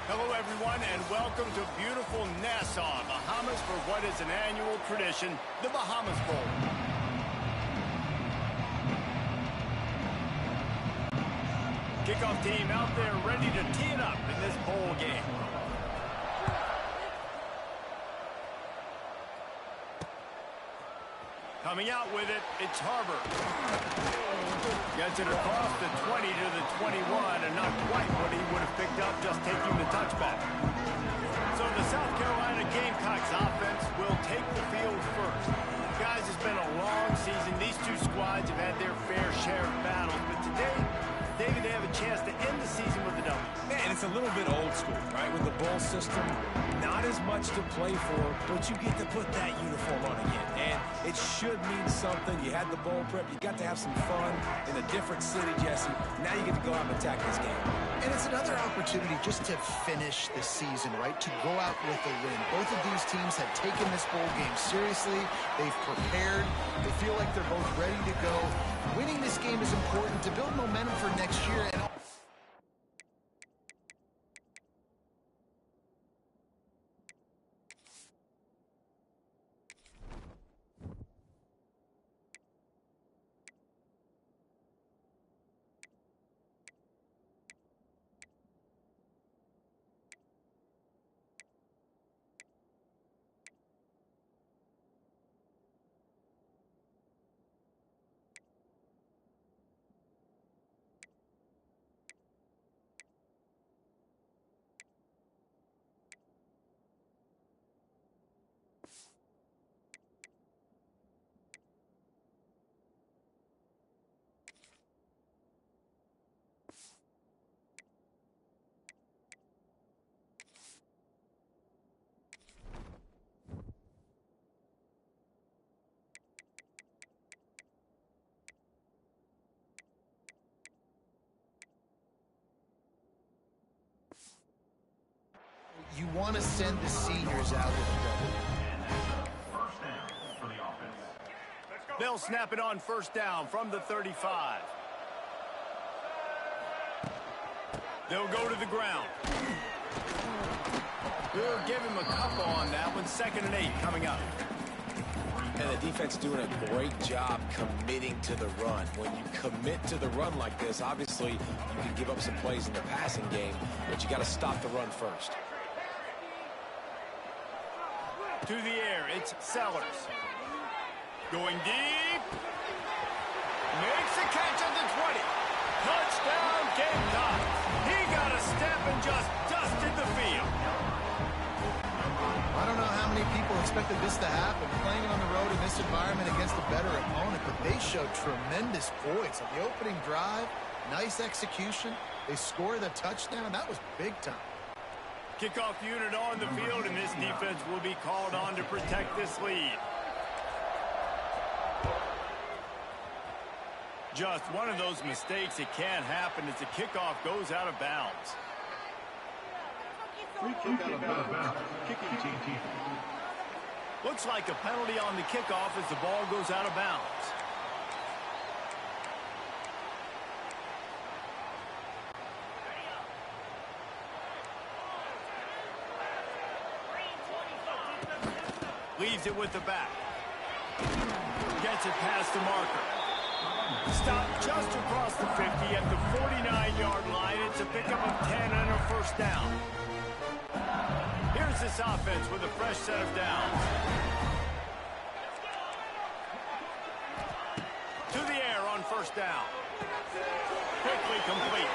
Hello, everyone, and welcome to beautiful Nassau, Bahamas, for what is an annual tradition, the Bahamas Bowl. Kickoff team out there ready to tee it up in this bowl game. Coming out with it, it's Harbor. Gets it across the 20 to the 21, and not quite what he would have picked up just taking the touchback. So the South Carolina Gamecocks offense will take the field first. Guys, it's been a long season. These two squads have had their fair share of battles, but today, David, they have a chance to end the season with a W. Man, it's a little bit old school, right? With the bowl system, not as much to play for, but you get to put that uniform on again. And it should mean something. You had the bowl prep. You got to have some fun in a different city, Jesse. Now you get to go out and attack this game. And it's another opportunity just to finish the season, right? To go out with a win. Both of these teams have taken this bowl game seriously. They've prepared. They feel like they're both ready to go. Winning this game is important to build momentum for next year. And you want to send the seniors out with a W. They'll snap it on first down from the 35. They'll go to the ground. They'll give him a couple on that one. 2nd and 8 coming up. And the defense doing a great job committing to the run. When you commit to the run like this, obviously you can give up some plays in the passing game, but you got to stop the run first. To the air, it's Sellers. Going deep. Makes a catch at the 20. Touchdown, Gamecock. He got a step and just dusted the field. I don't know how many people expected this to happen, playing on the road in this environment against a better opponent, but they showed tremendous poise. On the opening drive, nice execution. They scored a touchdown. That was big time. Kickoff unit on the field, and this defense will be called on to protect this lead. Just one of those mistakes that can't happen as the kickoff goes out of bounds. Free kick out of bounds. Kicking team. Looks like a penalty on the kickoff as the ball goes out of bounds. Leaves it with the back. Gets it past the marker. Stopped just across the 50 at the 49-yard line. It's a pickup of 10 and a first down. Here's this offense with a fresh set of downs. To the air on first down. Quickly complete.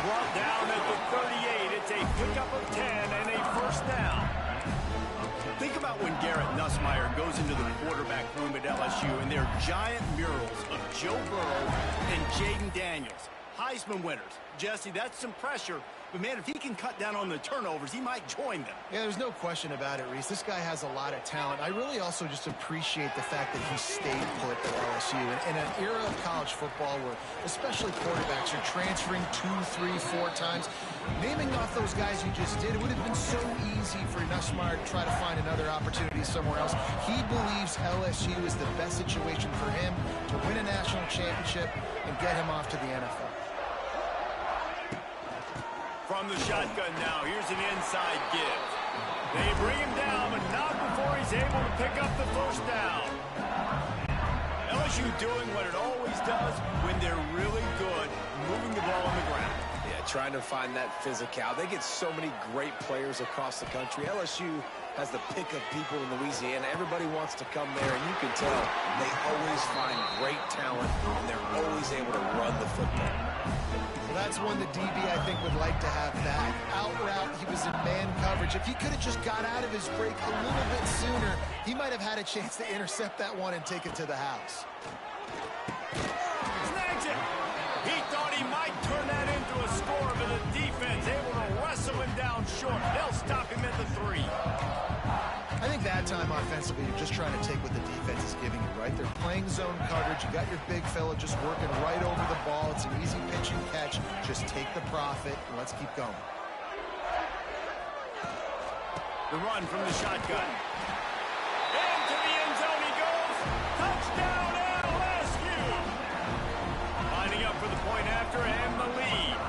Brought down at the 38. It's a pickup of 10 and a first down. Think about when Garrett Nussmeier goes into the quarterback room at LSU and there are giant murals of Joe Burrow and Jaden Daniels. Heisman winners. Jesse, that's some pressure. But, man, if he can cut down on the turnovers, he might join them. Yeah, there's no question about it, Reese. This guy has a lot of talent. I really also just appreciate the fact that he stayed put at LSU. In an era of college football where especially quarterbacks are transferring 2, 3, 4 times, naming off those guys you just did, it would have been so easy for Nussmeier to try to find another opportunity somewhere else. He believes LSU is the best situation for him to win a national championship and get him off to the NFL. From the shotgun now, here's an inside give. They bring him down, but not before he's able to pick up the first down. LSU doing what it always does when they're really good, moving the ball on the ground. Yeah, trying to find that physical. They get so many great players across the country. LSU has the pick of people in Louisiana. Everybody wants to come there, and you can tell they always find great talent, and they're always able to run the football. Well, that's one the DB, I think, would like to have back. Out route, he was in man coverage. If he could have just got out of his break a little bit sooner, he might have had a chance to intercept that one and take it to the house. Snags it. He thought he might turn that into a score, but the defense able to wrestle him down short. They'll stop him at the 3. I think that time offensively, you're just trying to take what the defense is giving you, right? They're playing zone coverage. You got your big fella just working right over the ball. It's an easy pitch and catch. Just take the profit, and let's keep going. The run from the shotgun. Into the end zone he goes. Touchdown, LSU. Lining up for the point after and the lead.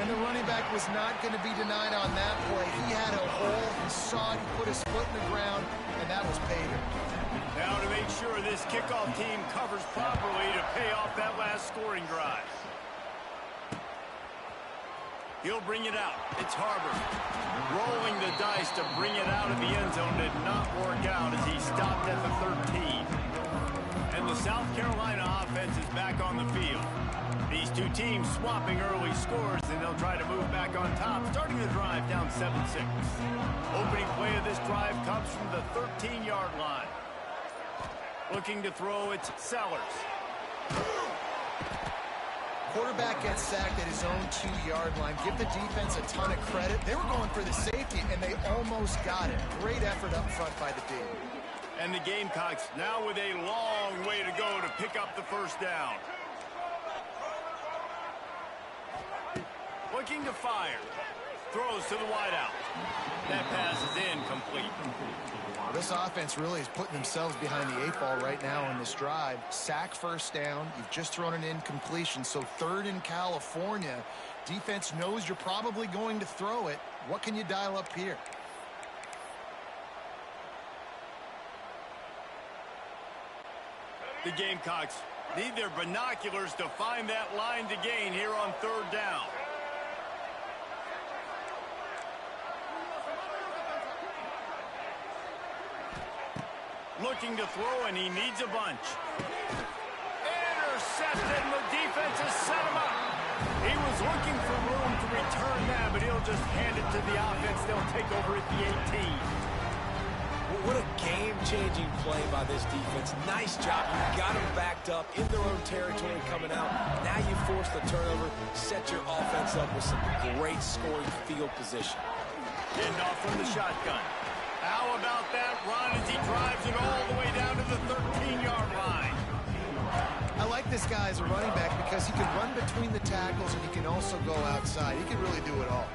And the running back was not going to be denied on that play. He had a hole, he saw it, he put his foot in the ground, and that was pay dirt. Now to make sure this kickoff team covers properly to pay off that last scoring drive. He'll bring it out. It's Harbor. Rolling the dice to bring it out of the end zone did not work out as he stopped at the 13. And the South Carolina offense is back on the field. These two teams swapping early scores, and they'll try to move back on top, starting the drive down 7-6. Opening play of this drive comes from the 13-yard line. Looking to throw, it's Sellers. Quarterback gets sacked at his own 2-yard line. Give the defense a ton of credit. They were going for the safety, and they almost got it. Great effort up front by the D. And the Gamecocks now with a long way to go to pick up the first down. Looking to fire. Throws to the wideout. That pass is incomplete. This offense really is putting themselves behind the 8 ball right now on this drive. Sack first down. You've just thrown an incompletion. So 3rd in California. Defense knows you're probably going to throw it. What can you dial up here? The Gamecocks need their binoculars to find that line to gain here on 3rd down. Looking to throw, and he needs a bunch. Intercepted, and the defense has set him up. He was looking for room to return that, but he'll just hand it to the offense. They'll take over at the 18. What a game-changing play by this defense. Nice job. You got them backed up in their own territory coming out. Now you force the turnover, set your offense up with some great scoring field position. Getting off from the shotgun. How about that run as he drives it all the way down to the 13-yard line? I like this guy as a running back because he can run between the tackles and he can also go outside. He can really do it all.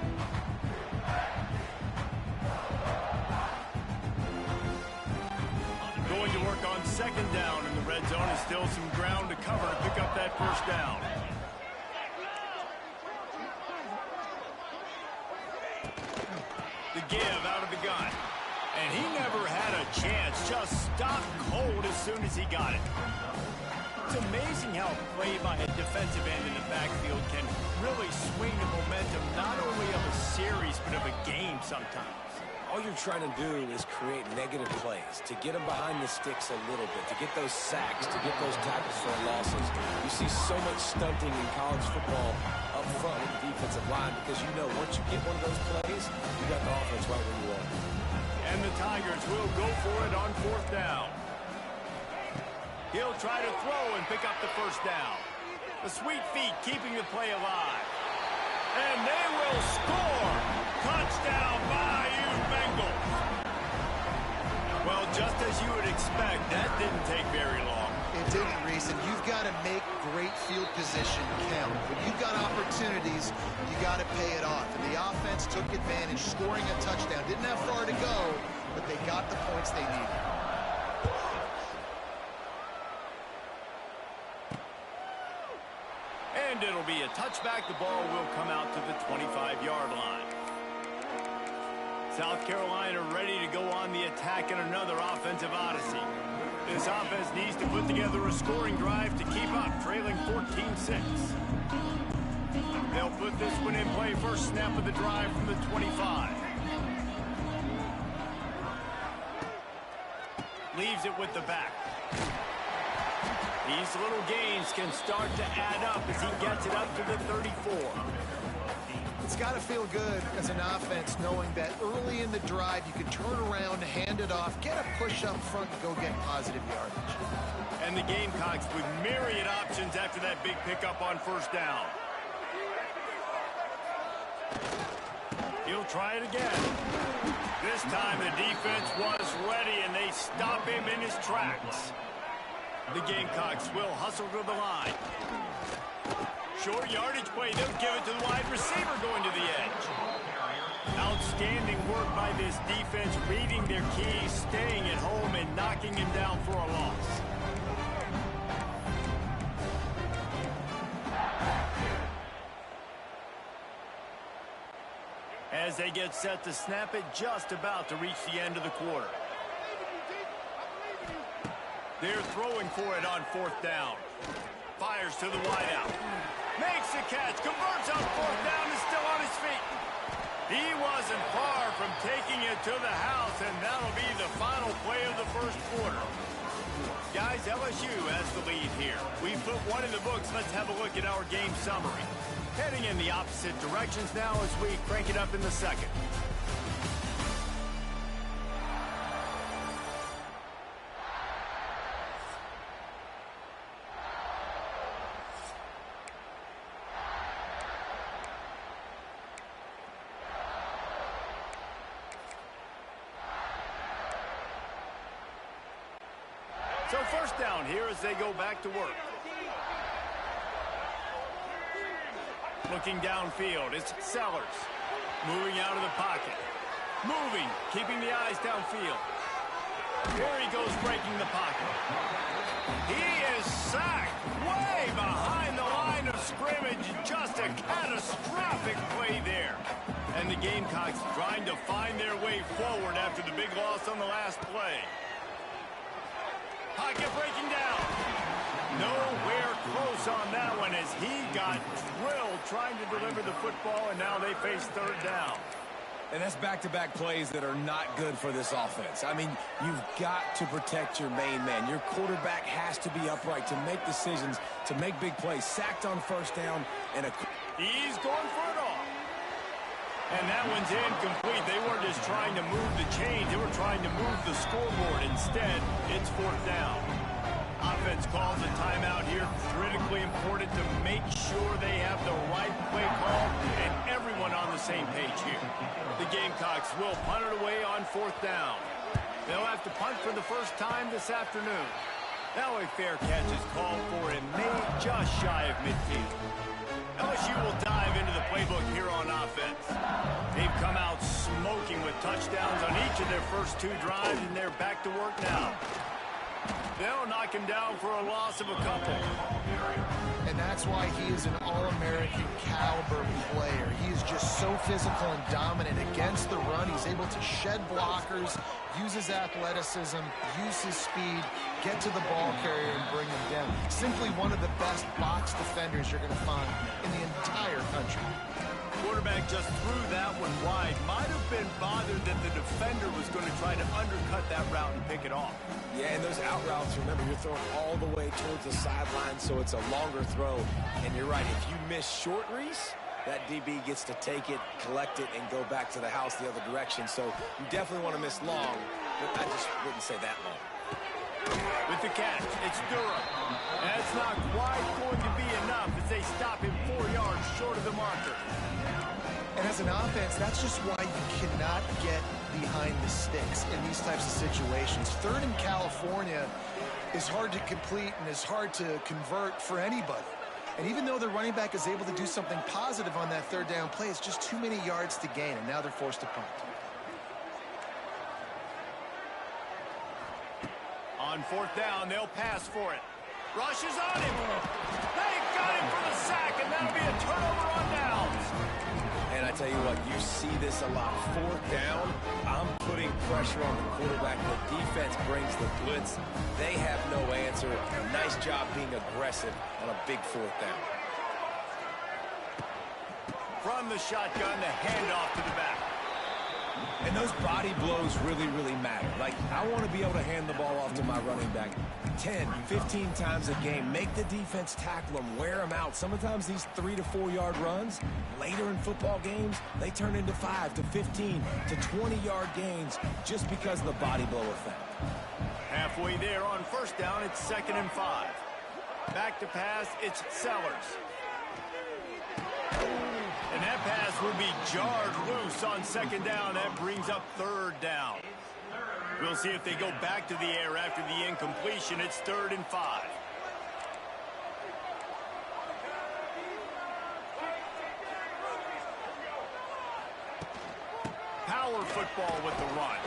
Going to work on 2nd down in the red zone is still some ground to cover to pick up that first down. The give out of the gun. And he never had a chance, just stopped cold as soon as he got it. It's amazing how a play by a defensive end in the backfield can really swing the momentum not only of a series but of a game sometimes. All you're trying to do is create negative plays, to get them behind the sticks a little bit, to get those sacks, to get those tackles for losses. You see so much stunting in college football up front with the defensive line because you know once you get one of those plays, you got the offense right where you want. And the Tigers will go for it on 4th down. He'll try to throw and pick up the first down. The sweet feet keeping the play alive. And they will score. Touchdown Bayou Bengals. Well, just as you would expect, that didn't take very long. It didn't, Reese, and you've got to make great field position count. When you've got opportunities, you got to pay it off. And the offense took advantage, scoring a touchdown. Didn't have far to go, but they got the points they needed. And And it'll be a touchback. The ball will come out to the 25-yard line. South Carolina ready to go on the attack in another offensive odyssey. This offense needs to put together a scoring drive to keep up, trailing 14-6. They'll put this one in play. First snap of the drive from the 25. Leaves it with the back. These little gains can start to add up as he gets it up to the 34. It's got to feel good as an offense knowing that early in the drive you can turn around, hand it off, get a push up front, and go get positive yardage. And the Gamecocks with myriad options after that big pickup on first down. He'll try it again. This time the defense was ready and they stop him in his tracks. The Gamecocks will hustle to the line. Short yardage play. They'll give it to the wide receiver going to the edge. Outstanding work by this defense, reading their keys, staying at home, and knocking him down for a loss. As they get set to snap it, just about to reach the end of the quarter. They're throwing for it on fourth down. Fires to the wideout. Makes the catch, converts on fourth down, is still on his feet. He wasn't far from taking it to the house, and that'll be the final play of the first quarter. Guys, LSU has the lead here. We've put one in the books. Let's have a look at our game summary. Heading in the opposite directions now as we crank it up in the second. So first down here as they go back to work. Looking downfield, it's Sellers. Moving out of the pocket. Moving, keeping the eyes downfield. Here he goes, breaking the pocket. He is sacked way behind the line of scrimmage. Just a catastrophic play there. And the Gamecocks trying to find their way forward after the big loss on the last play. Pocket breaking down. Nowhere close on that one as he got drilled trying to deliver the football, and now they face third down. And that's back-to-back plays that are not good for this offense. I mean, you've got to protect your main man. Your quarterback has to be upright to make decisions, to make big plays. Sacked on first down, and he's going for it all. And that one's incomplete. They weren't just trying to move the chains. They were trying to move the scoreboard. Instead, it's fourth down. Offense calls a timeout here. Critically important to make sure they have the right play call and everyone on the same page here. The Gamecocks will punt it away on fourth down. They'll have to punt for the first time this afternoon. Now a fair catch is called for and made just shy of midfield. LSU will dive into the playbook here on offense. They've come out smoking with touchdowns on each of their first two drives, and they're back to work now. They'll knock him down for a loss of a couple. And that's why he is an All-American caliber player. He is just so physical and dominant against the run. He's able to shed blockers, use his athleticism, use his speed, get to the ball carrier and bring him down. Simply one of the best box defenders you're going to find in the entire country. Quarterback just threw that one wide. Might have been bothered that the defender was going to try to undercut that route and pick it off. yeah, and those out routes, remember, you're throwing all the way towards the sideline, so it's a longer throw. And you're right, if you miss short, Reese, that DB gets to take it, collect it, and go back to the house the other direction. So you definitely want to miss long, but I just wouldn't say that long. With the catch, it's Durham. That's not quite going to be enough as they stop him 4 yards short of the marker. And as an offense, that's just why you cannot get behind the sticks in these types of situations. Third in California is hard to complete and is hard to convert for anybody. And even though the running back is able to do something positive on that third down play, it's just too many yards to gain, and now they're forced to punt. On fourth down, they'll pass for it. Rush is on him. They got him for the sack, and that'll be a turnover on downs. And I tell you what, you see this a lot. Fourth down, I'm putting pressure on the quarterback. The defense brings the blitz. They have no answer. Nice job being aggressive on a big fourth down. From the shotgun, the handoff to the back. And those body blows really, really matter. Like, I want to be able to hand the ball off to my running back 10, 15 times a game. Make the defense tackle them, wear them out. Sometimes these 3 to 4 yard runs, later in football games, they turn into 5 to 15 to 20 yard gains just because of the body blow effect. Halfway there on first down, it's 2nd and 5. Back to pass, it's Sellers. And that pass will be jarred loose on 2nd down. That brings up 3rd down. We'll see if they go back to the air after the incompletion. It's 3rd and 5. Power football with the run.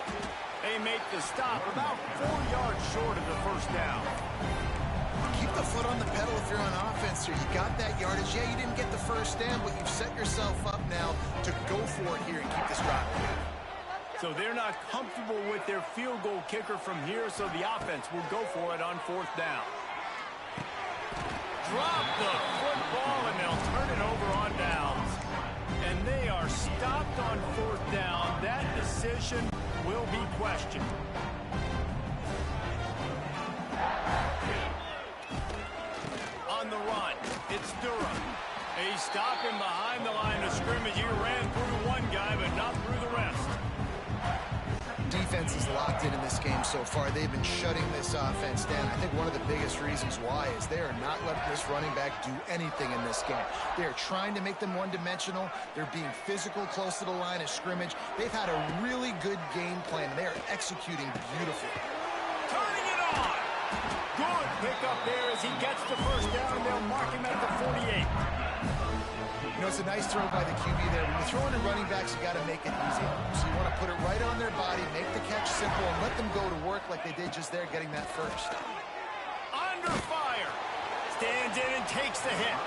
They make the stop about 4 yards short of the first down. Keep the foot on the pedal if you're on offense here. You got that yardage. Yeah, you didn't get the first down, but you've set yourself up now to go for it here and keep this drive. So they're not comfortable with their field goal kicker from here, so the offense will go for it on 4th down. Drop the football, and they'll turn it over on downs. And they are stopped on 4th down. That decision will be questioned. On the run, it's Durham. They stop him behind the line of scrimmage. He ran through one guy, but not through the rest. Defense is locked in this game so far. They've been shutting this offense down. I think one of the biggest reasons why is they are not letting this running back do anything in this game. They are trying to make them one-dimensional. They're being physical close to the line of scrimmage. They've had a really good game plan. They are executing beautifully. Turning it on. Good pickup there as he gets the first down, and they'll mark him at the 48. You know, it's a nice throw by the QB there. When you're throwing to running backs, you got to make it easy. So you want to put it right on their body, make the catch simple, and let them go to work like they did just there, getting that first. Under fire. Stands in and takes the hit.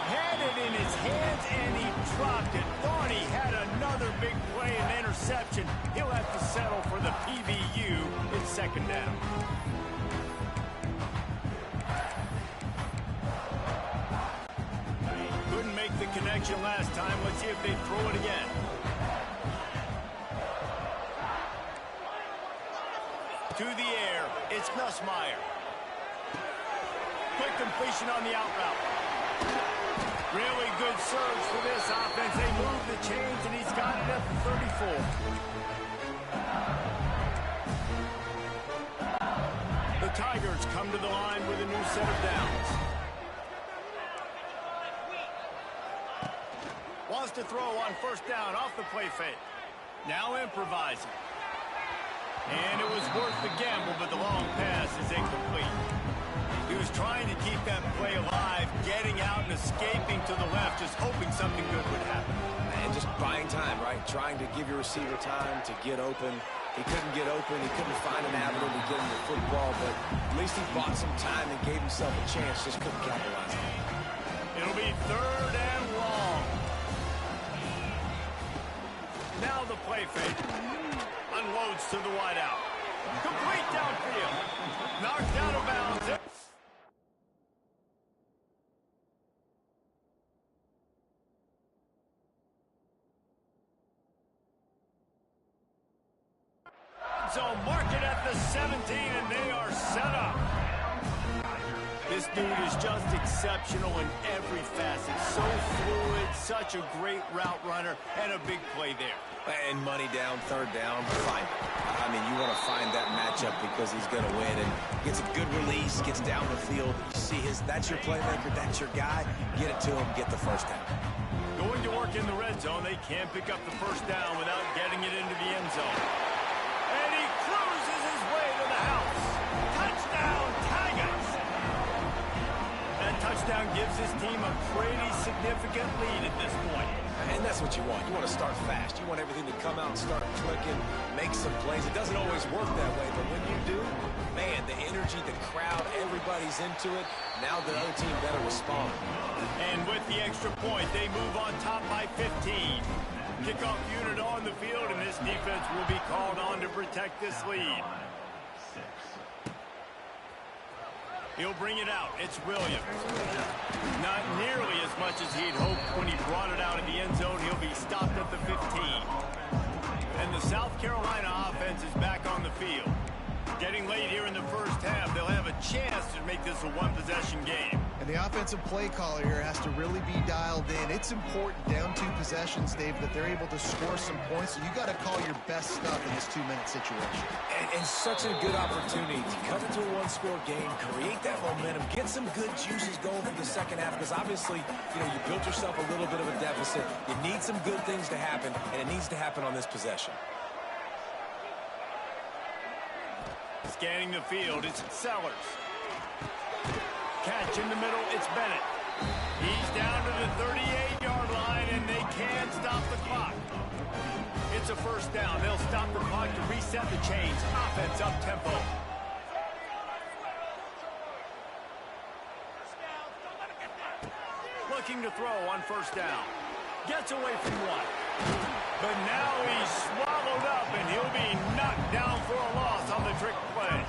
Had it in his hands, and he dropped it. Thought he had another big play and interception. He'll have to settle for the PBU. It's 2nd down. Couldn't make the connection last time. Let's see if they throw it again. To the air, it's Nussmeier. Quick completion on the out route. Really good surge for this offense. They move the chains, and he's got it at the 34. The Tigers come to the line with a new set of downs. Wants to throw on first down off the play fake. Now improvising. And it was worth the gamble, but the long pass is incomplete. He was trying to keep that play alive, getting out and escaping to the left, just hoping something good would happen. And just buying time, right? Trying to give your receiver time to get open. He couldn't get open. He couldn't find an avenue to get him the football, but at least he bought some time and gave himself a chance. Just couldn't capitalize on it. It'll be 3rd and long. Now the play fake. Unloads to the wideout. Complete downfield. Knocked out of bounds. So mark it at the 17, and they are set up. This dude is just exceptional in every facet. So fluid, such a great route runner, and a big play there. And money down, 3rd down, find it. I mean, you want to find that matchup because he's going to win. And gets a good release, gets down the field. You see that's your playmaker, that's your guy. Get it to him, get the first down. Going to work in the red zone. They can't pick up the first down without getting it into the end zone. And he cruises his way to the house. Touchdown, Tigers! That touchdown gives his team a pretty significant lead at this point. And that's what you want. You want to start fast. You want everything to come out and start clicking, make some plays. It doesn't always work that way, but when you do, man, man. The energy, the crowd, everybody's into it. Now the other team better respond. And with the extra point, they move on top by 15. Kickoff unit on the field, and this defense will be called on to protect this lead. He'll bring it out. It's Williams. Not nearly as much as he'd hoped when he brought it out in the end zone. He'll be stopped at the 15. And the South Carolina offense is back on the field. Getting late here in the first half, they'll have a chance to make this a one-possession game. And the offensive play caller here has to really be dialed in. It's important down 2 possessions, Dave, that they're able to score some points. So you got to call your best stuff in this 2-minute situation. And such a good opportunity to cut into a one-score game, create that momentum, get some good juices going for the second half. Because obviously, you built yourself a little bit of a deficit. You need some good things to happen, and it needs to happen on this possession. Scanning the field, it's Sellers. Catch in the middle, it's Bennett. He's down to the 38-yard line, and they can't stop the clock. It's a first down. They'll stop the clock to reset the chains. Offense up-tempo. Looking to throw on first down. Gets away from one. But now he's swallowed up, and he'll be knocked down for a loss on the trick play.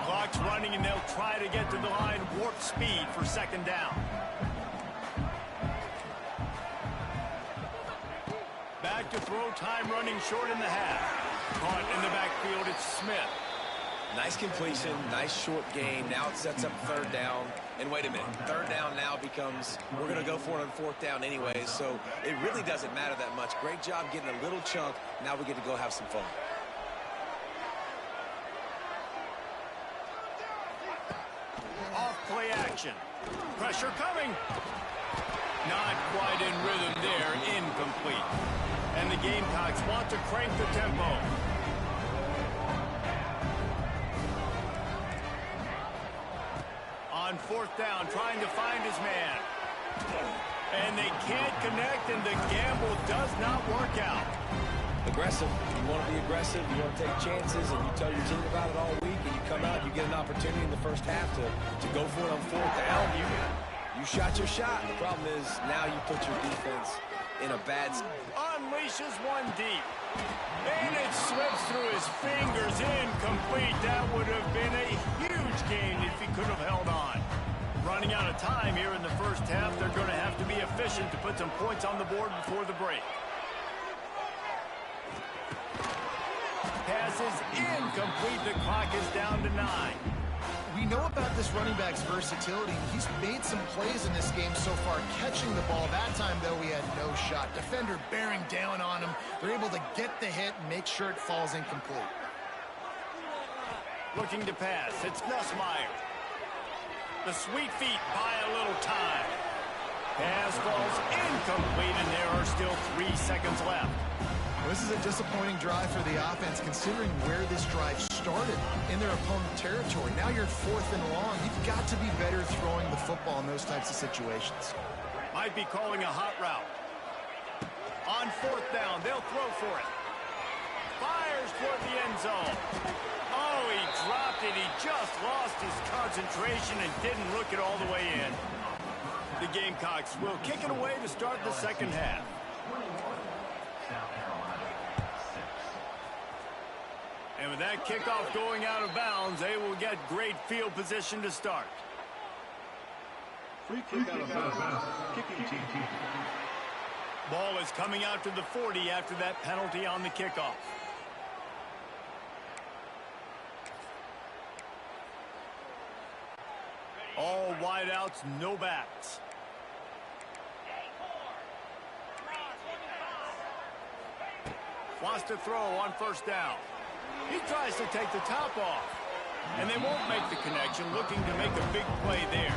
Clock's running, and they'll try to get to the line warp speed for second down. Back to throw, time running short in the half. Caught in the backfield, it's Smith. Nice completion, nice short gain. Now it sets up third down. And wait a minute, third down now becomes, we're going to go for it on fourth down anyways, so it really doesn't matter that much. Great job getting a little chunk. Now we get to go have some fun. Off play action. Pressure coming. Not quite in rhythm there, incomplete. And the Gamecocks want to crank the tempo. On fourth down, trying to find his man. And they can't connect, and the gamble does not work out. Aggressive. You want to be aggressive. You want to take chances, and you tell your team about it all week, and you come out, you get an opportunity in the first half to go for it on fourth down. You shot your shot. The problem is now you put your defense in a bad... Unleashes one deep. And it slips through his fingers, incomplete. That would have been a huge gain if he could have held on. Running out of time here in the first half, they're going to have to be efficient to put some points on the board before the break. Pass is incomplete. The clock is down to 9. We know about this running back's versatility. He's made some plays in this game so far, catching the ball. That time, though, he had no shot. Defender bearing down on him. They're able to get the hit and make sure it falls incomplete. Looking to pass. It's Nussmeier. The sweet feet buy a little time. Pass falls incomplete, and there are still 3 seconds left. Well, this is a disappointing drive for the offense, considering where this drive started in their opponent territory. Now you're at 4th and long. You've got to be better throwing the football in those types of situations. Might be calling a hot route. On 4th down, they'll throw for it. Fires toward the end zone. Oh, he dropped it. He just lost his concentration and didn't look it all the way in. The Gamecocks will kick it away to start the second half. And with that kickoff going out of bounds, they will get great field position to start. Free kick out of bounds. Kicking team. Ball is coming out to the 40 after that penalty on the kickoff. All wideouts, no backs. Wants to throw on first down. He tries to take the top off. And they won't make the connection, looking to make a big play there.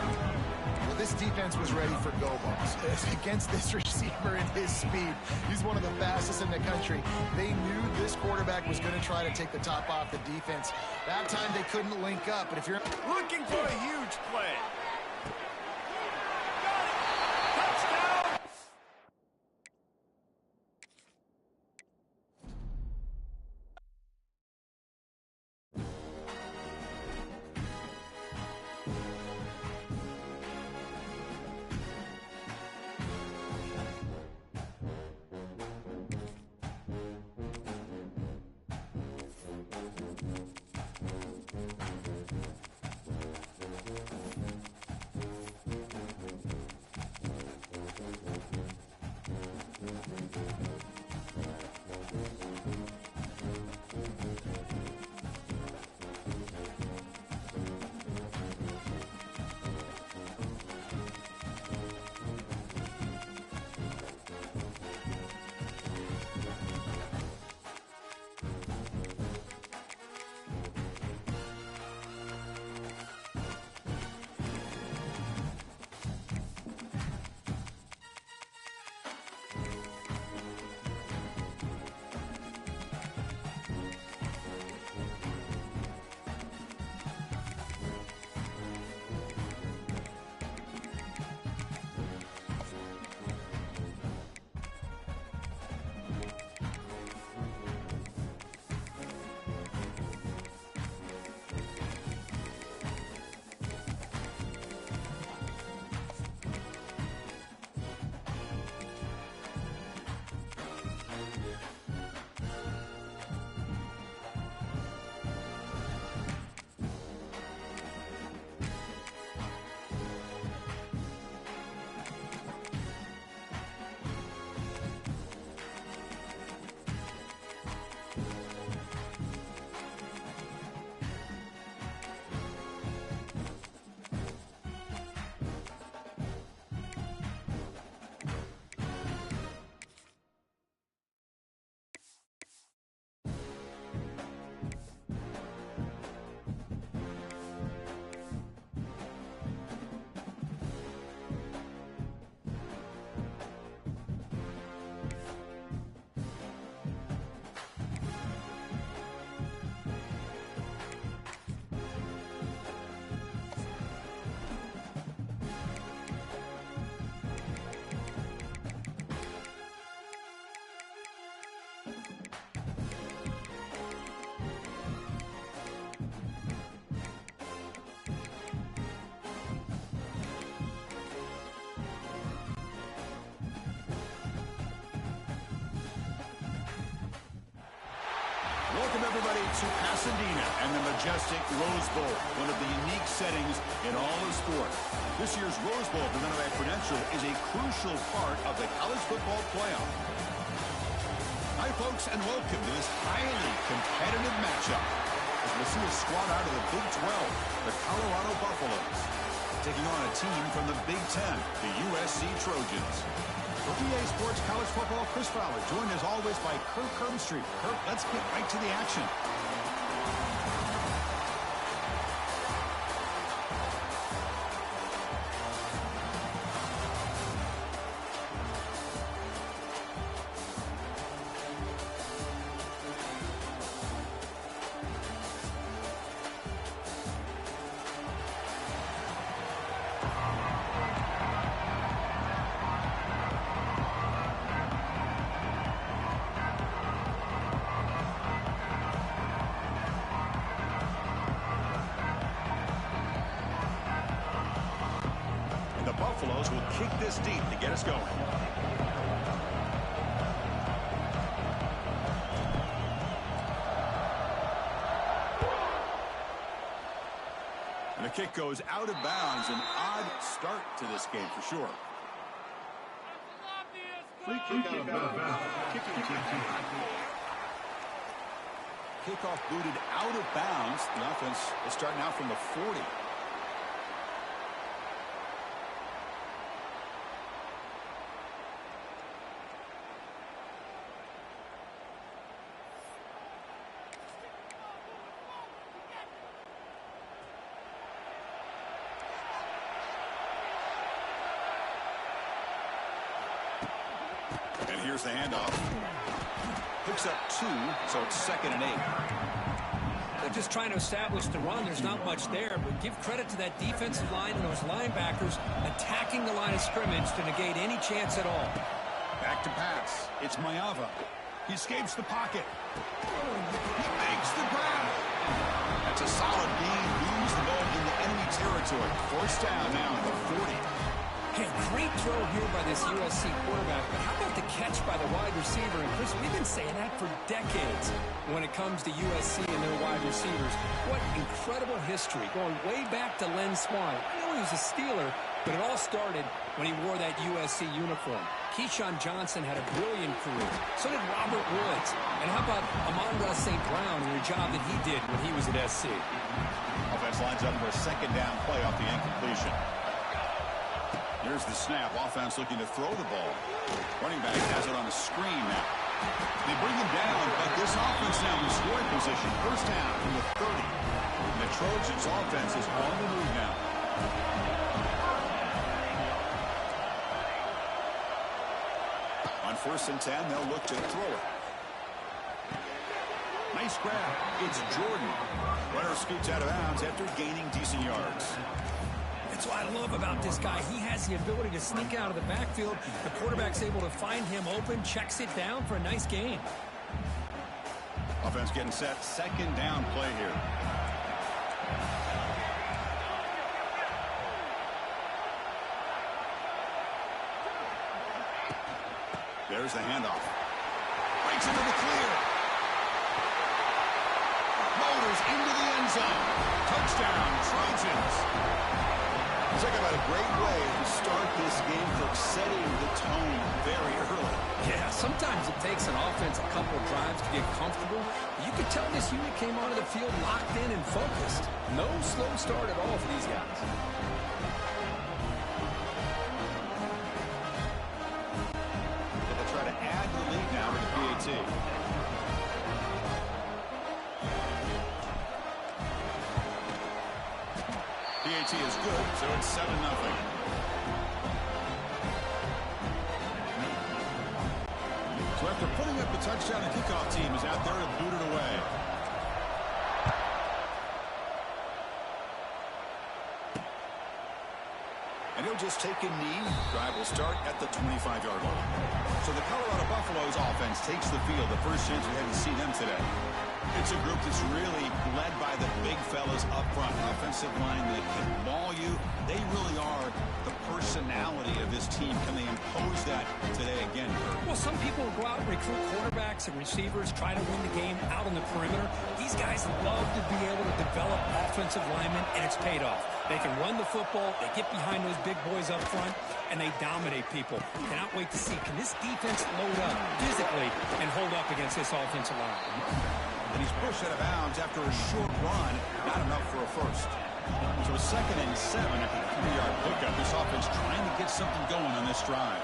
Well, this defense was ready for go balls. Against this receiver and his speed, he's one of the fastest in the country. They knew this quarterback was going to try to take the top off the defense. That time they couldn't link up, but if you're looking for a huge play. everybody to Pasadena and the majestic Rose Bowl, one of the unique settings in all of sport. This year's Rose Bowl, presented by Prudential, is a crucial part of the college football playoff. Hi, folks, and welcome to this highly competitive matchup, as we'll see a squad out of the Big 12, the Colorado Buffaloes, taking on a team from the Big 10, the USC Trojans. For EA Sports College Football, Chris Fowler, joined as always by Kirk Herbstreit. Kirk, let's get right to the action. Buffaloes will kick this deep to get us going. And the kick goes out of bounds. An odd start to this game for sure. Free kick out of bounds. Kicking team. Kickoff booted out of bounds. The offense will start now from the 40. And here's the handoff. Picks up 2, so it's 2nd and 8. They're just trying to establish the run. There's not much there, but give credit to that defensive line and those linebackers attacking the line of scrimmage to negate any chance at all. Back to pass. It's Mayava. He escapes the pocket. He makes the grab. That's a solid gain. Moves the ball in the enemy territory. 1st down now at the 40. Okay, great throw here by this USC quarterback, but how about the catch by the wide receiver? And Chris, we've been saying that for decades when it comes to USC and their wide receivers. What incredible history, going way back to Len Swann. I know he was a Steeler, but it all started when he wore that USC uniform. Keyshawn Johnson had a brilliant career. So did Robert Woods. And how about Amon-Ra St. Brown and the job that he did when he was at SC? Offense lines up for a 2nd down play off the incompletion. Here's the snap. Offense looking to throw the ball. Running back has it on the screen now. They bring him down, but this offense now in scoring position. 1st down from the 30. And the Trojans offense is on the move now. On 1st and 10, they'll look to throw it. Nice grab. It's Jordan. Runner scoots out of bounds after gaining decent yards. That's what I love about this guy. He has the ability to sneak out of the backfield. The quarterback's able to find him open, checks it down for a nice gain. Offense getting set. 2nd down play here. There's the handoff. Breaks into the clear. Motors into the end zone. Touchdown, Trojans. Talk about a great way to start this game, for setting the tone very early. Yeah, sometimes it takes an offense a couple of drives to get comfortable. You could tell this unit came onto the field locked in and focused. No slow start at all for these guys. They'll try to add the lead now with the PAT. PAT is good, so it's 7-0. So after putting up the touchdown, the kickoff team is out there to boot it away. And he'll just take a knee. Drive will start at the 25-yard line. So the Colorado Buffaloes offense takes the field. The first chance we had to see them today. It's a group that's really led by the big fellas up front. Offensive line that can maul you. They really are the personality of this team. Can they impose that today again, Kurt? Well, some people will go out and recruit quarterbacks and receivers, try to win the game out on the perimeter. These guys love to be able to develop offensive linemen, and it's paid off. They can run the football, they get behind those big boys up front, and they dominate people. Cannot wait to see, can this defense load up physically and hold up against this offensive line? And he's pushed out of bounds after a short run. Not enough for a first. So a 2nd and 7 after the 3-yard pickup. This offense trying to get something going on this drive.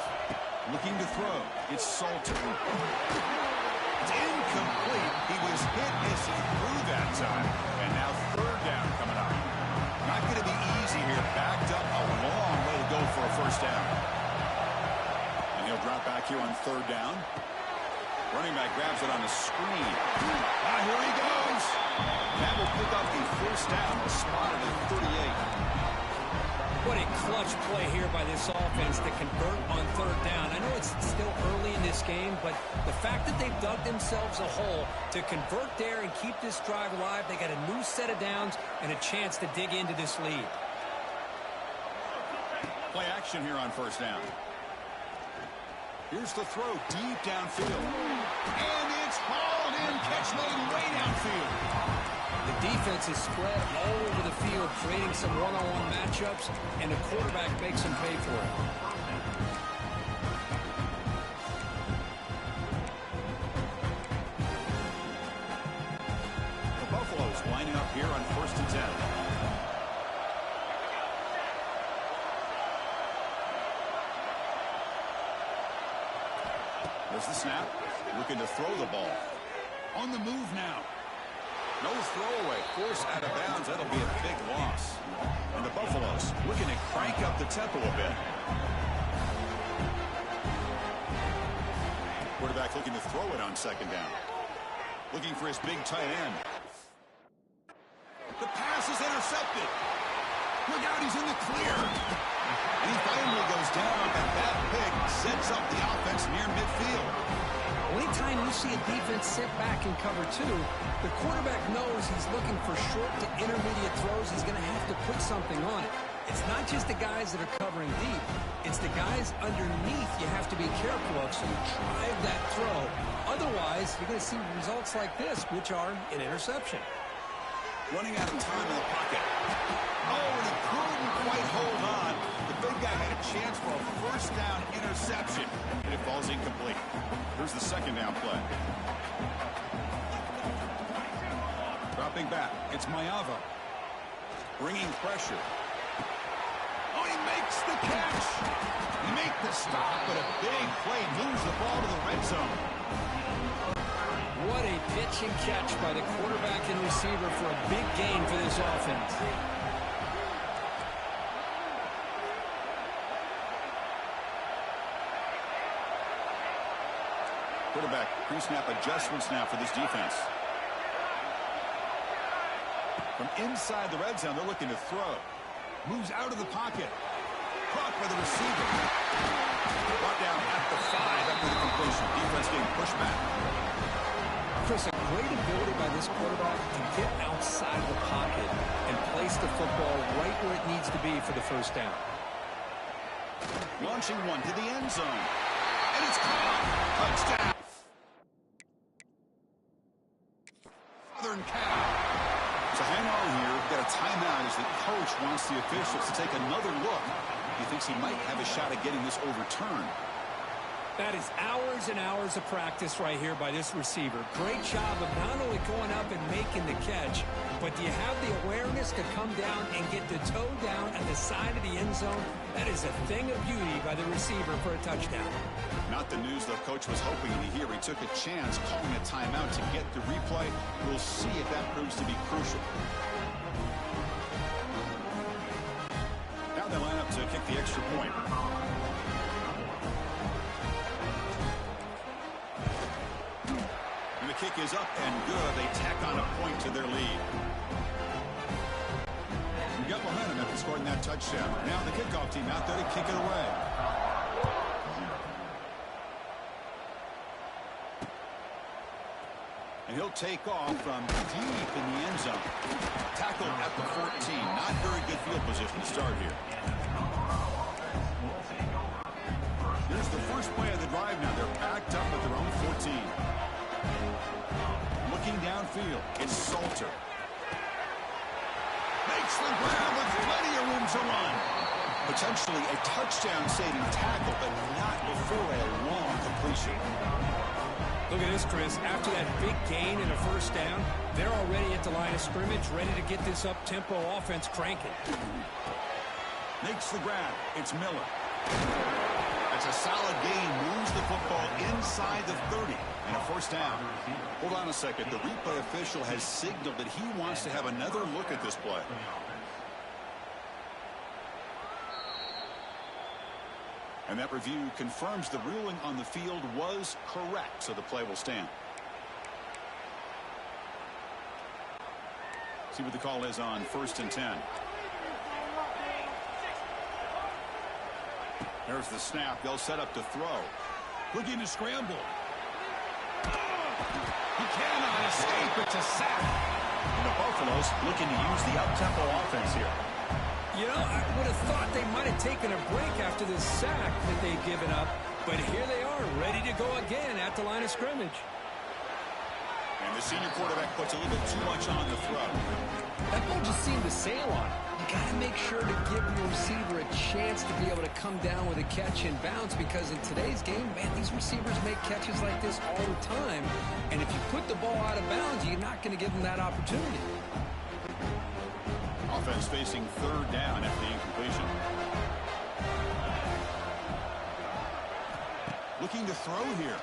Looking to throw. It's Salter. It's incomplete. He was hit as he threw that time. And now 3rd down coming up. Not going to be easy here. Backed up a long way to go for a first down. And he'll drop back here on 3rd down. Running back grabs it on the screen. Here he goes. That will pick up the first down. A spot at 38. What a clutch play here by this offense to convert on 3rd down. I know it's still early in this game, but the fact that they've dug themselves a hole to convert there and keep this drive alive, they got a new set of downs and a chance to dig into this lead. Play action here on 1st down. Here's the throw deep downfield. And it's hauled in. Catch made way downfield. The defense is spread all over the field, creating some one-on-one matchups, and the quarterback makes them pay for it. The Buffaloes lining up here on 1st and 10. There's the snap. Looking to throw the ball. On the move now. No throwaway. Force out of bounds. That'll be a big loss. And the Buffaloes looking to crank up the tempo a bit. Quarterback looking to throw it on 2nd down. Looking for his big tight end. The pass is intercepted. Look out, he's in the clear. And he finally goes down, and that pick sets up the offense near midfield. Anytime you see a defense sit back and cover 2, the quarterback knows he's looking for short to intermediate throws. He's going to have to put something on it. It's not just the guys that are covering deep. It's the guys underneath you have to be careful of, so you drive that throw. Otherwise, you're going to see results like this, which are an interception. Running out of time in the pocket. Oh, and he couldn't quite hold on. The big guy had a chance for a 1st down interception, and it falls incomplete. Here's the 2nd down play. Dropping back, it's Mayava. Bringing pressure. Oh, he makes the catch. He makes the stop, but a big play moves the ball to the red zone. What a pitch and catch by the quarterback and receiver for a big gain for this offense. Quarterback pre-snap adjustments now for this defense. From inside the red zone, they're looking to throw. Moves out of the pocket. Caught by the receiver. Brought down at the 5 after the completion. Defense getting pushed back. Chris, a great ability by this quarterback to get outside of the pocket and place the football right where it needs to be for the 1st down. Launching one to the end zone. And it's caught. Touchdown. Ncaa. So hang on here. We've got a timeout as the coach wants the officials to take another look. He thinks he might have a shot at getting this overturned. That is hours and hours of practice right here by this receiver. Great job of not only going up and making the catch, but do you have the awareness to come down and get the toe down at the side of the end zone? That is a thing of beauty by the receiver for a touchdown. Not the news the coach was hoping to hear. He took a chance calling a timeout to get the replay. We'll see if that proves to be crucial. Now they line up to kick the extra point. And the kick is up and good. They tack on a point to their lead. We've got momentum at the scoring that touchdown. Now the kickoff team out there to kick it away. And he'll take off from deep in the end zone. Tackled at the 14. Not very good field position to start here. Here's the first play of the drive now. They're backed up at their own 14. Looking downfield, it's Salter. Makes the grab with plenty of room to run. Potentially a touchdown-saving tackle, but not before a long completion. Look at this, Chris. After that big gain and a first down, they're already at the line of scrimmage, ready to get this up-tempo offense cranking. Makes the grab. It's Miller. That's a solid gain. Moves the football inside the 30. And a first down. Hold on a second. The replay official has signaled that he wants to have another look at this play. And that review confirms the ruling on the field was correct, so the play will stand. See what the call is on 1st and 10. There's the snap. They'll set up to throw. Looking to scramble. He cannot escape. It's a sack. And the Buffaloes looking to use the up-tempo offense here. You know, I would have thought they might have taken a break after this sack that they've given up. But here they are, ready to go again at the line of scrimmage. And the senior quarterback puts a little bit too much on the throw. That ball just seemed to sail on. You got to make sure to give your receiver a chance to be able to come down with a catch and bounce, because in today's game, man, these receivers make catches like this all the time. And if you put the ball out of bounds, you're not going to give them that opportunity. Offense facing 3rd down after the incompletion. Looking to throw here.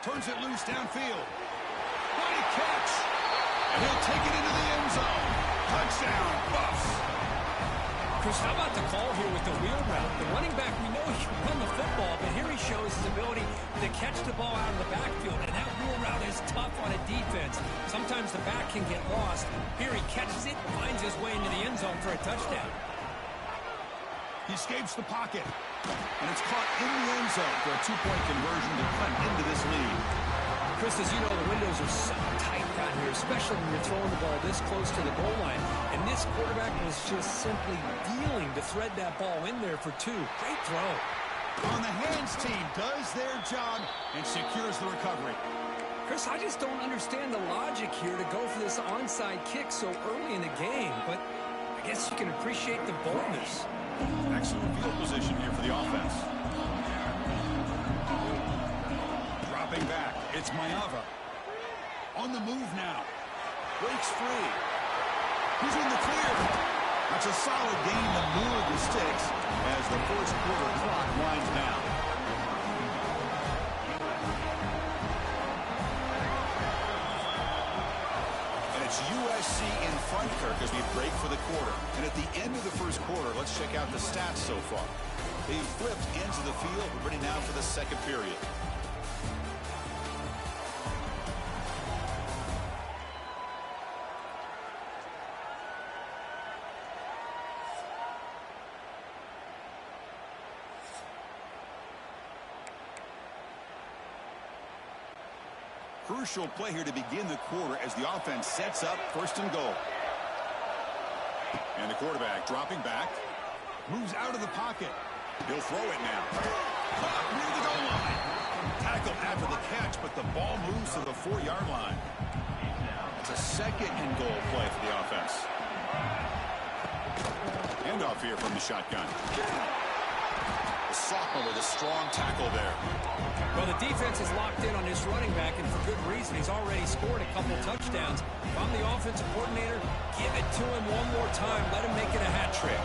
Turns it loose downfield. What a catch! And he'll take it into the end zone. Touchdown, Buffs! Chris, how about the call here with the wheel route? The running back, we know he can run the football, but here he shows his ability to catch the ball out of the backfield, and that wheel route is tough on a defense. Sometimes the back can get lost. Here he catches it, finds his way into the end zone for a touchdown. He escapes the pocket, and it's caught in the end zone for a 2-point conversion to cut into this lead. Chris, as you know, the windows are so tight down here, especially when you're throwing the ball this close to the goal line. And this quarterback was just simply dealing to thread that ball in there for 2. Great throw. On the hands team does their job and secures the recovery. Chris, I just don't understand the logic here to go for this onside kick so early in the game, but I guess you can appreciate the boldness. Excellent field position here for the offense. Dropping back, it's Maeva. On the move now. Breaks free. He's in the clear. That's a solid gain to move the sticks as the first quarter clock winds down. And it's USC in front, Kirk, as we break for the quarter. And at the end of the first quarter, let's check out the stats so far. They've flipped ends of the field. We're ready now for the second period. Crucial play here to begin the quarter as the offense sets up 1st and goal. And the quarterback dropping back. Moves out of the pocket. He'll throw it now. Caught near the goal line. Tackled after the catch, but the ball moves to the 4-yard line. It's a 2nd and goal play for the offense. Handoff here from the shotgun. The sophomore with a strong tackle there. Well, the defense is locked in on this running back, and for good reason. He's already scored a couple touchdowns. If I'm the offensive coordinator, give it to him one more time. Let him make it a hat trick.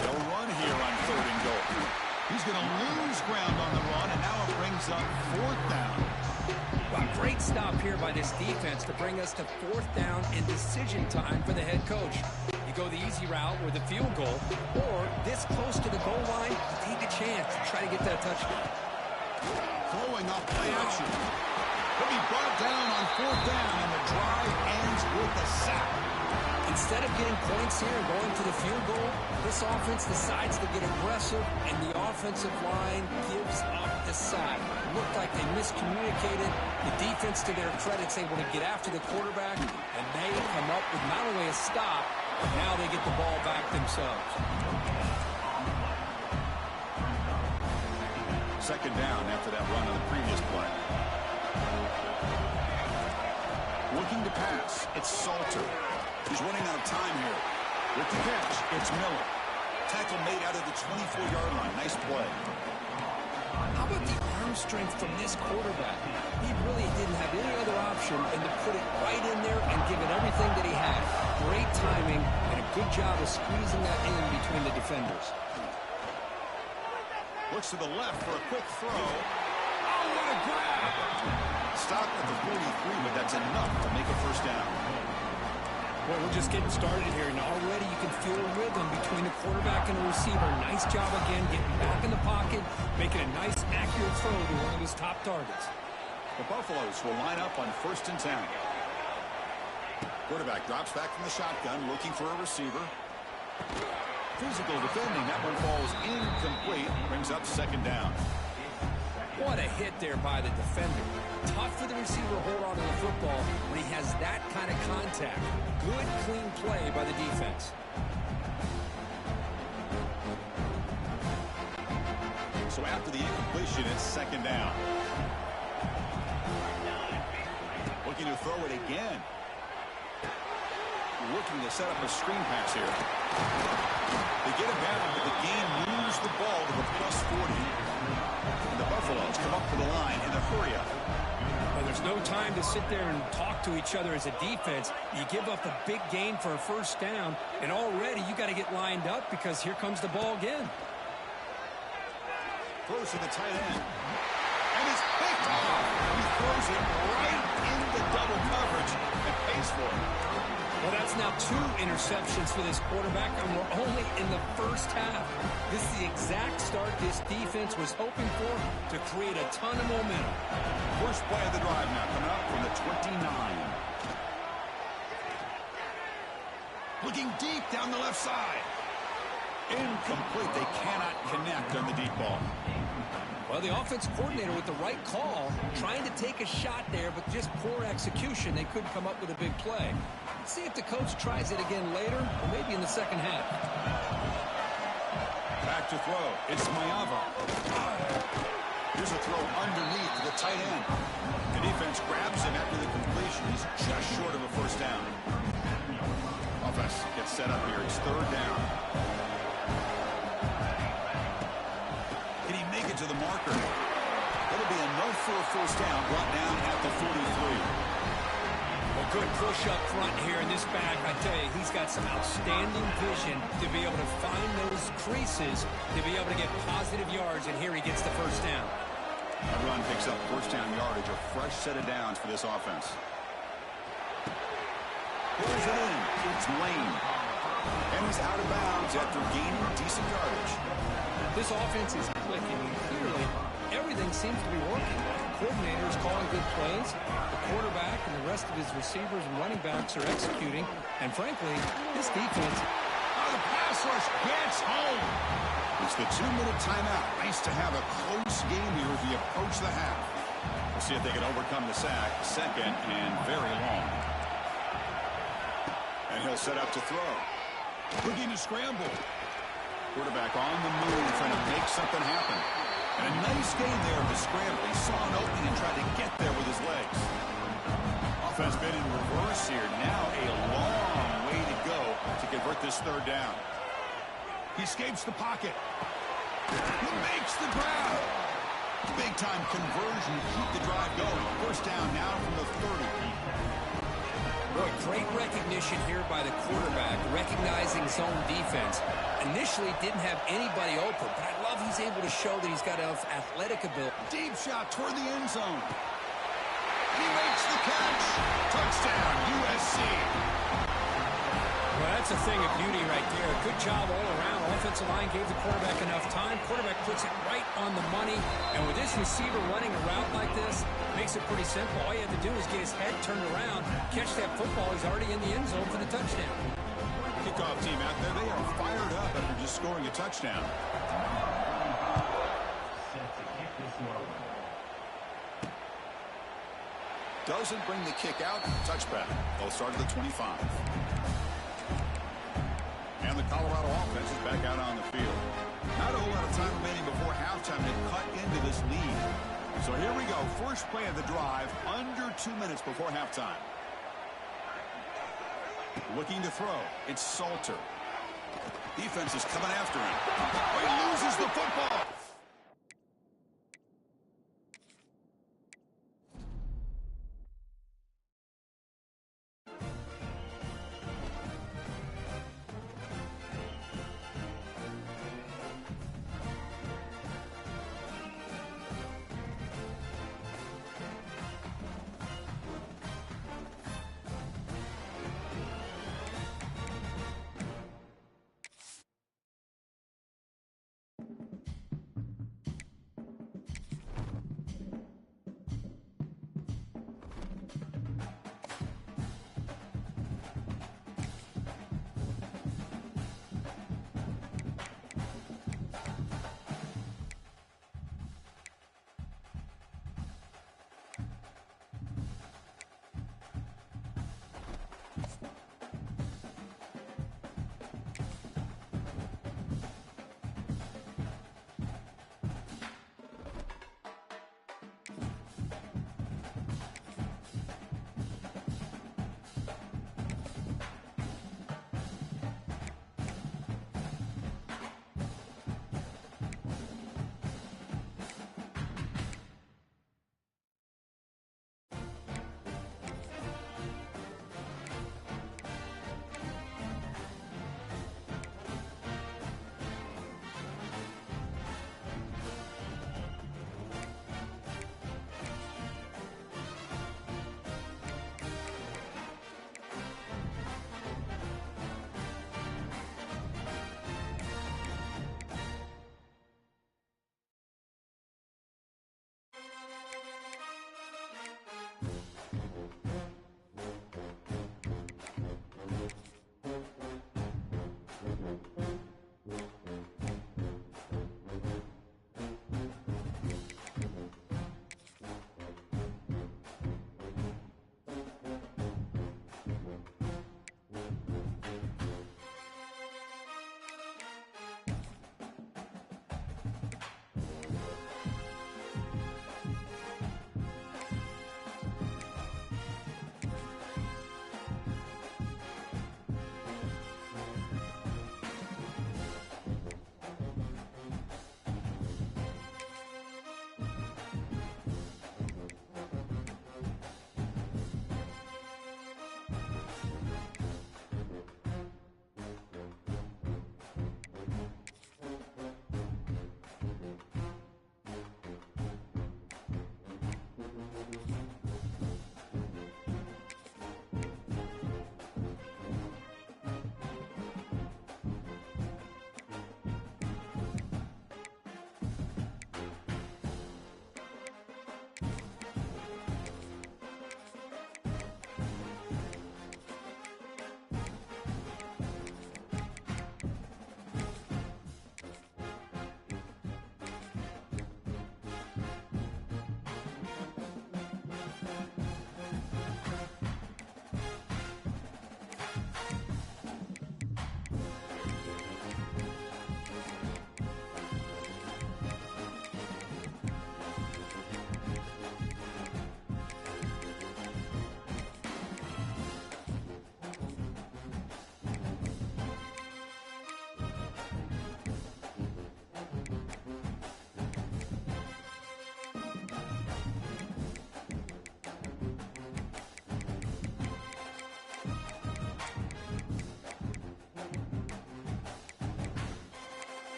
They'll run here on 3rd and goal. He's going to lose ground on the run, and now it brings up 4th down. Wow, great stop here by this defense to bring us to 4th down and decision time for the head coach. You go the easy route with a field goal, or this close to the goal line, take a chance to try to get that touchdown. Throwing up play action. He'll be brought down on 4th down, and the drive ends with a sack. And Instead of getting points here and going to the field goal, this offense decides to get aggressive, and the offensive line gives up the sack. It looked like they miscommunicated. The defense, to their credit, is able to get after the quarterback, and they come up with not only a stop, but now they get the ball back themselves. Second down after that run on the previous play. Looking to pass, it's Salter. He's running out of time here. With the catch, it's Miller. Tackle made out of the 24-yard line. Nice play. How about the arm strength from this quarterback? He really didn't have any other option than to put it right in there and give it everything that he had. Great timing and a good job of squeezing that in between the defenders. Looks to the left for a quick throw. Oh, what a grab! Stop at the 43, but that's enough to make a first down. Well, we're just getting started here, and already you can feel a rhythm between the quarterback and the receiver. Nice job again, getting back in the pocket, making a nice, accurate throw to one of his top targets. The Buffaloes will line up on 1st and 10. Quarterback drops back from the shotgun, looking for a receiver. Physical defending. That one falls incomplete. Brings up 2nd down. What a hit there by the defender. Tough for the receiver to hold on to the football when he has that kind of contact. Good, clean play by the defense. So after the incompletion, it's 2nd down. Looking to throw it again. Looking to set up a screen pass here. They get it down, but the game moves the ball to the +40. And the Buffaloes come up to the line in a hurry-up. Well, there's no time to sit there and talk to each other as a defense. You give up a big gain for a first down, and already you got to get lined up because here comes the ball again. Throws to the tight end. And it's picked off. He throws it right into double coverage and pays for it. Well, that's now 2 interceptions for this quarterback, and we're only in the first half. This is the exact start this defense was hoping for to create a ton of momentum. First play of the drive now coming up from the 29. Looking deep down the left side. Incomplete. They cannot connect on the deep ball. Well, the offense coordinator with the right call, trying to take a shot there, but just poor execution. They couldn't come up with a big play. Let's see if the coach tries it again later, or maybe in the second half. Back to throw. It's Mayava. Here's a throw underneath to the tight end. The defense grabs him after the completion. He's just short of a first down. Offense gets set up here. It's 3rd down. Can he make it to the marker? That'll be enough for a first down. Brought down at the 43. Well, good push up front here in this back. I tell you, he's got some outstanding vision to be able to find those creases, to be able to get positive yards, and here he gets the first down. That run picks up first down yardage, a fresh set of downs for this offense. Pulls it in. It's Lane. And he's out of bounds after gaining decent yardage. This offense is clicking, and clearly everything seems to be working. The coordinator is calling good plays. The quarterback and the rest of his receivers and running backs are executing. And frankly, this defense... Oh, the pass rush gets home. It's the 2-minute timeout. Nice to have a close game here as we approach the half. We'll see if they can overcome the sack. 2nd and very long. And he'll set up to throw. Looking to scramble. Quarterback on the move, trying to make something happen. And a nice game there of the scramble. He saw an opening and tried to get there with his legs. Offense been in reverse here. Now a long way to go to convert this 3rd down. He escapes the pocket. He makes the grab. Big-time conversion to keep the drive going. First down now from the 30. Boy, great recognition here by the quarterback, recognizing zone defense. Initially didn't have anybody open, but I love he's able to show that he's got enough athletic ability. Deep shot toward the end zone. He makes the catch. Touchdown, USC. Well, that's a thing of beauty right there. Good job all around. Offensive line gave the quarterback enough time. Quarterback puts it right on the money. And with this receiver running a route like this, makes it pretty simple. All you have to do is get his head turned around, catch that football. He's already in the end zone for the touchdown. kickoff team out there. They are fired up after just scoring a touchdown. Doesn't bring the kick out. Touchback. They'll start at the 25. And the Colorado offense is back out on the field. Not a whole lot of time remaining before halftime to cut into this lead. So here we go. First play of the drive, under 2 minutes before halftime. Looking to throw. It's Salter. Defense is coming after him. He loses the football.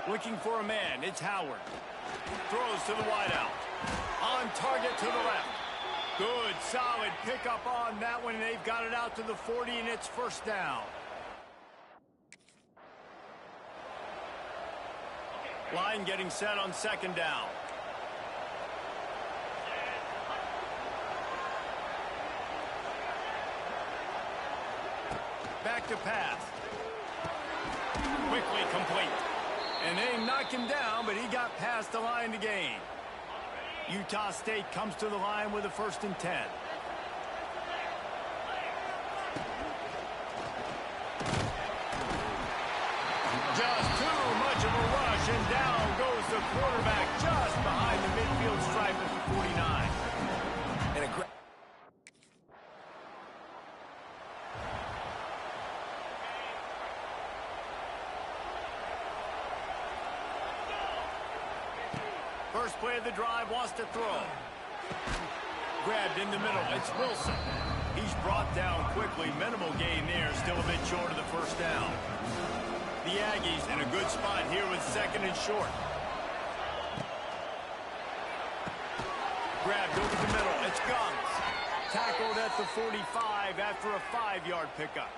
Looking for a man. It's Howard. Throws to the wideout. On target to the left. Good, solid pickup on that one. They've got it out to the 40, and it's first down. Line getting set on second down. Back to pass. Quickly complete. And they knocked him down, but he got past the line to gain. Utah State comes to the line with a 1st and 10. Just too much of a rush, and down goes the quarterback just behind the midfield stripe at the 49. And a great... First play of the drive, wants to throw. Grabbed in the middle, it's Wilson. He's brought down quickly. Minimal gain there, still a bit short of the first down. The Aggies in a good spot here with 2nd and short. Grabbed over the middle, it's Guns. Tackled at the 45 after a 5-yard pickup.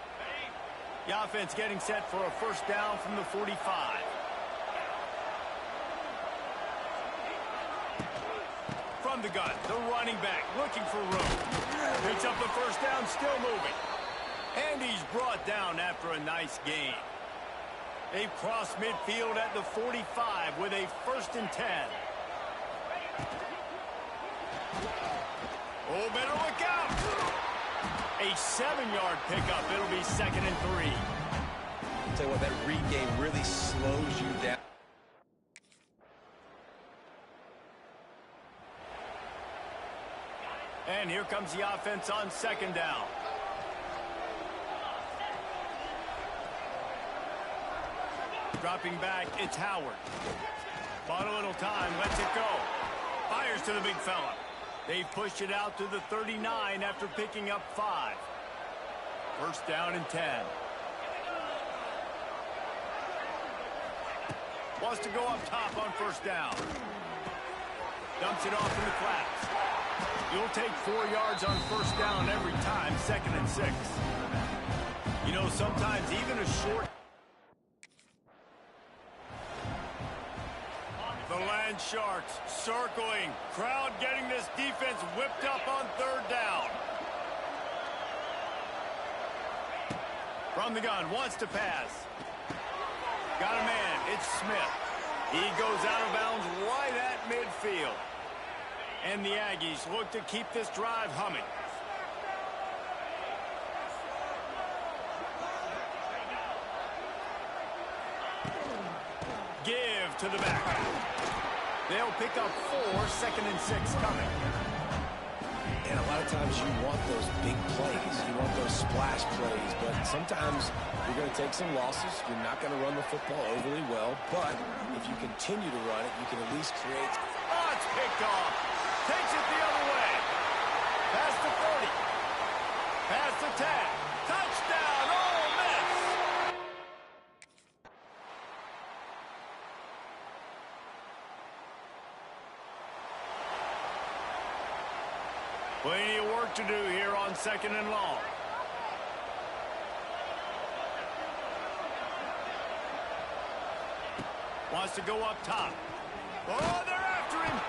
The offense getting set for a first down from the 45. From the gun, the running back looking for room. Picks up the first down, still moving. And he's brought down after a nice gain. They've crossed midfield at the 45 with a 1st and 10. Oh, better look out. A 7-yard pickup. It'll be 2nd and 3. I'll tell you what, that read game really slows you down. And here comes the offense on 2nd down. Dropping back, it's Howard. Bought a little time, lets it go. Fires to the big fella. They've pushed it out to the 39 after picking up 5. First down and 10. Wants to go up top on first down. Dumps it off in the flats. You'll take 4 yards on first down every time, 2nd and 6. You know, sometimes even a short... The Land Sharks circling. Crowd getting this defense whipped up on 3rd down. From the gun, wants to pass. Got a man, it's Smith. He goes out of bounds right at midfield. And the Aggies look to keep this drive humming. Give to the back. They'll pick up 4, 2nd and 6 coming. And a lot of times you want those big plays. You want those splash plays. But sometimes you're going to take some losses. You're not going to run the football overly well. But if you continue to run it, you can at least create... Oh, it's picked off. Takes it the other way. Past the 40. Past the 10. Touchdown, Ole Miss. Plenty of work to do here on 2nd and long. Wants to go up top. Oh, they're after him.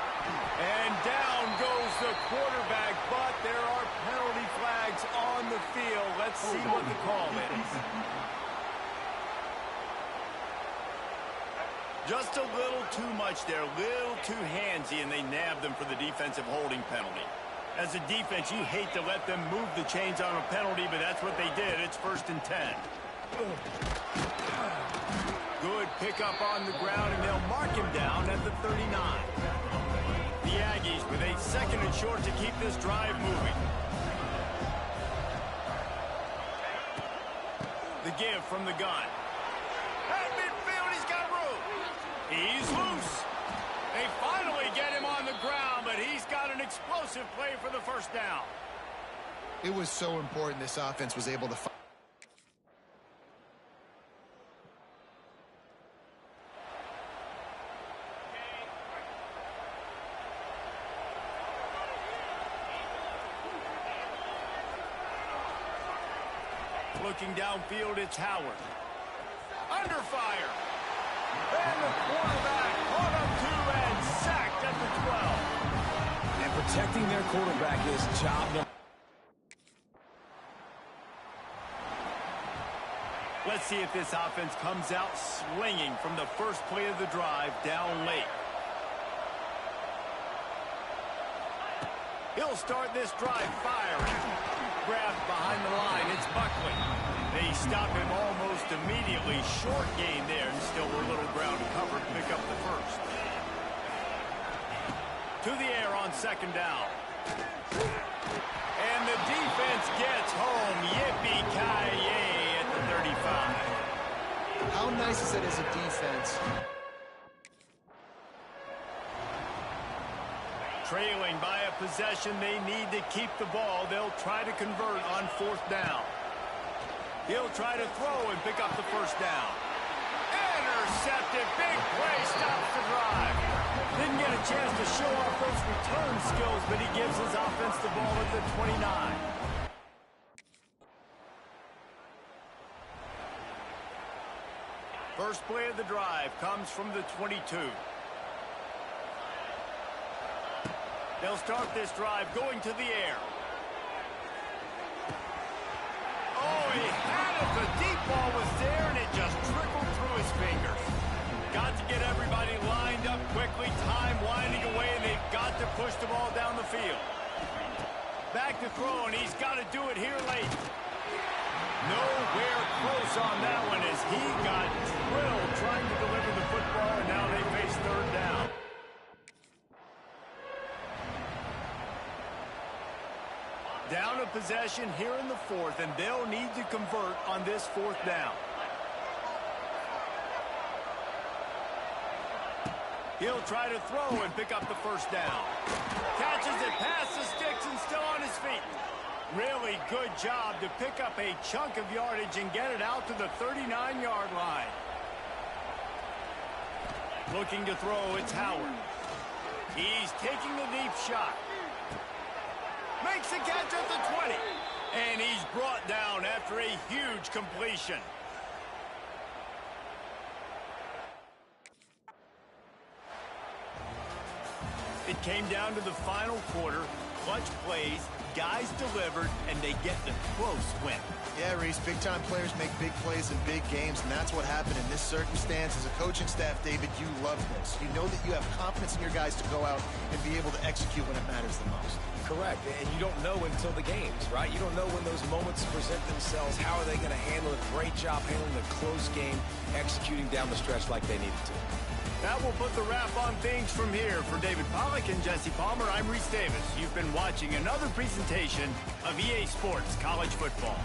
And down goes the quarterback, but there are penalty flags on the field. Let's see what the call is. Just a little too much there, a little too handsy, and they nabbed them for the defensive holding penalty. As a defense, you hate to let them move the chains on a penalty, but that's what they did. It's 1st and 10. Good pickup on the ground, and they'll mark him down at the 39. The Aggies with a 2nd and short to keep this drive moving. The give from the gun. At midfield, he's got room. He's loose. They finally get him on the ground, but he's got an explosive play for the first down. It was so important this offense was able to... Looking downfield, it's Howard. Under fire. And the quarterback caught up to and sacked at the 12. And protecting their quarterback is job number. Let's see if this offense comes out swinging from the first play of the drive down late. He'll start this drive firing. Grabbed behind the line, it's Buckley. They stop him almost immediately. Short gain there, and still a little ground covered. Pick up the first. To the air on second down. And the defense gets home. Yippee-ki-yay at the 35. How nice is it as a defense? Trailing by a possession, they need to keep the ball. They'll try to convert on fourth down. He'll try to throw and pick up the first down. Intercepted. Big play. Stops the drive. Didn't get a chance to show off those return skills, but he gives his offense the ball at the 29. First play of the drive comes from the 22. They'll start this drive going to the air. Oh, he had it. The deep ball was there, and it just trickled through his fingers. Got to get everybody lined up quickly. Time winding away, and they've got to push the ball down the field. Back to throw, and he's got to do it here late. Nowhere close on that one as he got drilled trying to deliver the football, and now they face third down. Down a possession here in the fourth, and they'll need to convert on this fourth down. He'll try to throw and pick up the first down. Catches it past the sticks and still on his feet. Really good job to pick up a chunk of yardage and get it out to the 39-yard line. Looking to throw, it's Howard. He's taking the deep shot. Makes the catch at the 20. And he's brought down after a huge completion. It came down to the final quarter. Clutch plays, guys delivered, and they get the close win. Yeah, Reese, big-time players make big plays in big games, and that's what happened in this circumstance. As a coaching staff, David, you love this. You know that you have confidence in your guys to go out and be able to execute when it matters the most. Correct, and you don't know until the games, right? You don't know when those moments present themselves. How are they going to handle it? Great job handling a close game, executing down the stretch like they needed to. That will put the wrap on things from here. For David Pollack and Jesse Palmer, I'm Reese Davis. You've been watching another presentation of EA Sports College Football.